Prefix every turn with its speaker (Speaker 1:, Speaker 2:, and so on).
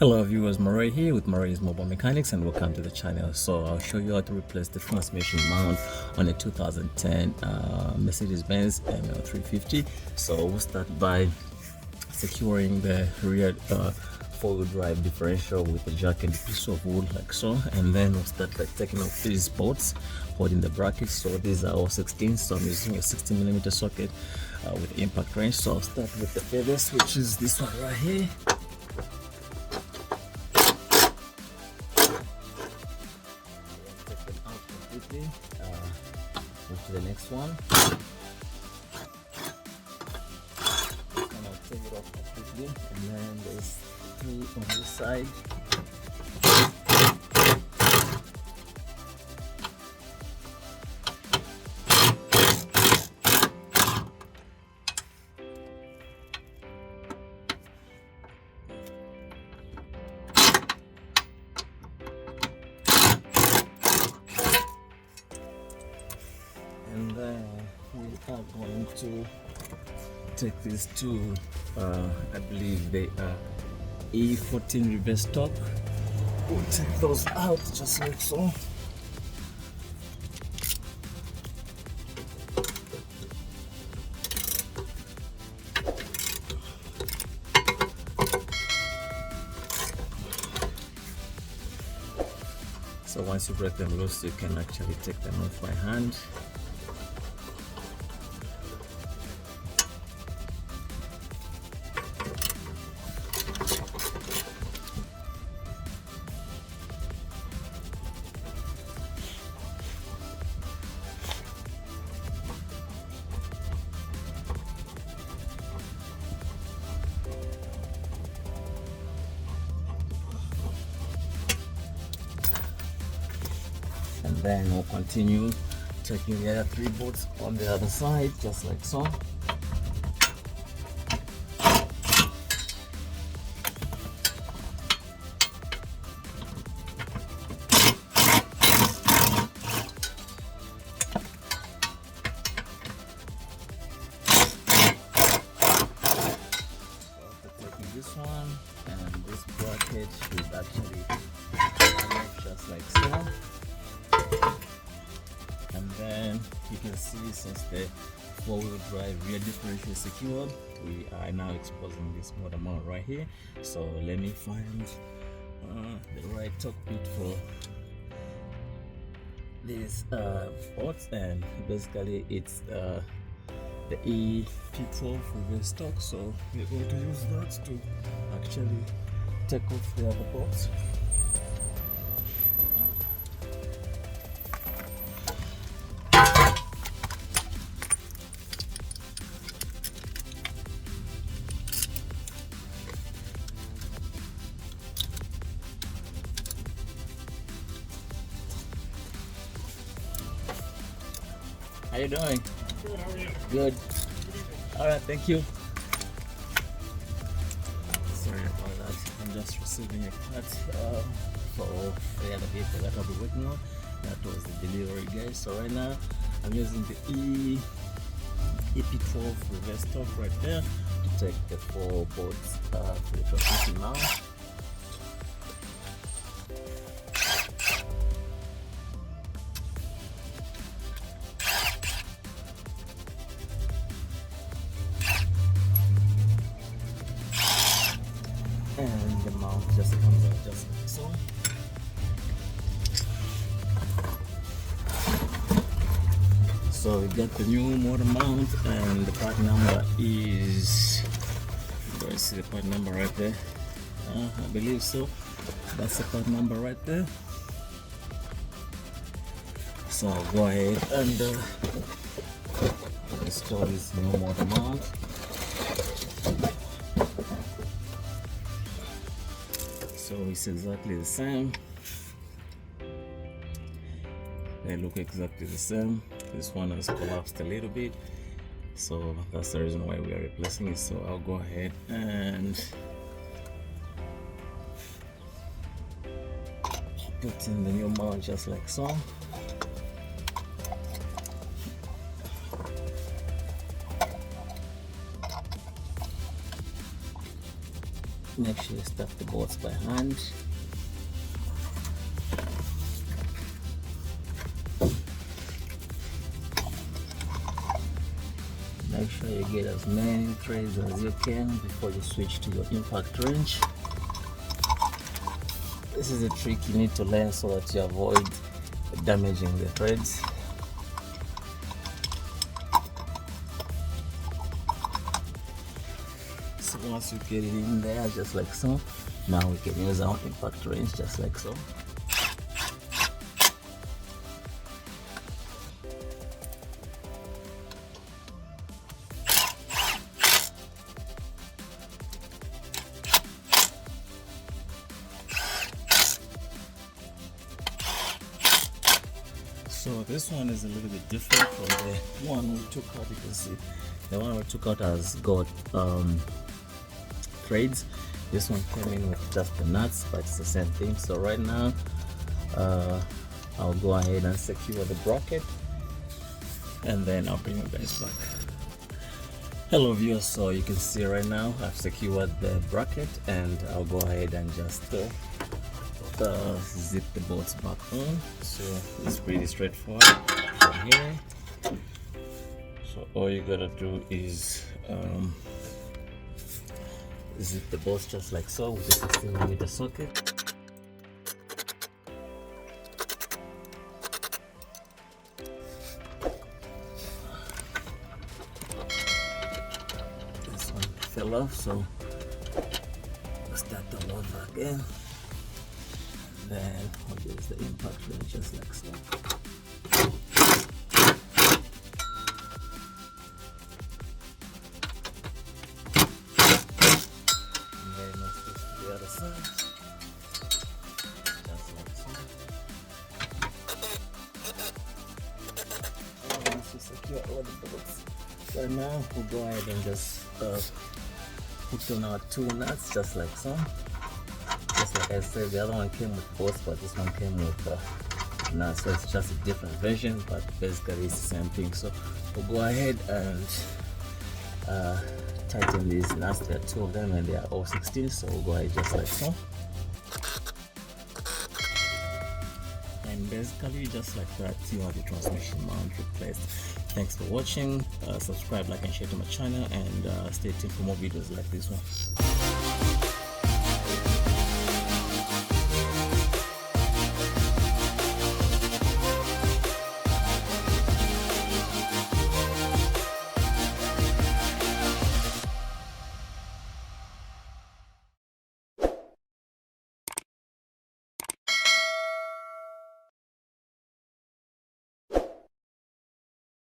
Speaker 1: Hello viewers, Murray here with Murray's Mobile Mechanics and welcome to the channel. So I'll show you how to replace the transmission mount on a 2010 Mercedes-Benz ML350. So we'll start by securing the rear four-wheel drive differential with a jack and a piece of wood like so, and then we'll start by taking off these bolts holding the brackets. So these are all 16, so I'm using a 60mm socket with impact wrench. So I'll start with the feathers, which is this one right here. Move to the next one, and I'll take it off completely, and then there's 3 on this side. And then we are going to take these two, I believe they are E14 reverse torque. We'll take those out just like so. So once you break them loose, you can actually take them off by hand. And then we'll continue taking the other 3 bolts on the other side, just like so. After taking this one, and this bracket is actually just like so. And then you can see, since the four-wheel drive rear differential is secured, we are now exposing this motor mount right here. So let me find the right torque bit for these ports, and basically it's the EP12 reverse torque. So we're going to use that to actually take off the other ports. How you doing?
Speaker 2: Good, how are you?
Speaker 1: Good. Alright, thank you. Sorry about that. I'm just receiving a part for the other vehicle that I'll be working on. That was the delivery guys. So right now I'm using the EP12 reverse torque right there to take the 4 bolts for the transmission mount. And the mount just comes out just like so. So we got the new motor mount, and the part number is, do I see the part number right there? I believe so. That's the part number right there. So I'll go ahead and install this new motor mount. So it's exactly the same. They look exactly the same. This one has collapsed a little bit, so that's the reason why we are replacing it. So I'll go ahead and put in the new mount just like so. Make sure you stuff the bolts by hand. Make sure you get as many threads as you can before you switch to your impact wrench. This is a trick you need to learn so that you avoid damaging the threads. So once you get it in there, just like so, now we can use our impact wrench just like so. So this one is a little bit different from the one we took out. You can see the one we took out has got threads. This one came in with just the nuts, but it's the same thing. So right now I'll go ahead and secure the bracket, and then I'll bring you guys back. Hello viewers, so you can see right now I've secured the bracket, and I'll go ahead and just zip the bolts back on. So it's pretty straightforward from here. So all you gotta do is zip the bolts just like so with the 16mm socket. This one fell off, so we'll start all over again. Then we'll use the impact wrench just like so. And then we'll switch to the other side, just like so. And once we secure all the bolts, right now we'll go ahead and just put on our two nuts just like so. Just like I said, the other one came with bolts, but this one came with nuts, so it's just a different version, but basically it's the same thing. So we'll go ahead and tighten these nuts. There are two of them and they are all 16, so we'll go ahead just like so. And basically just like that, you have the transmission mount replaced. Thanks for watching. Subscribe, like and share to my channel, and stay tuned for more videos like this one.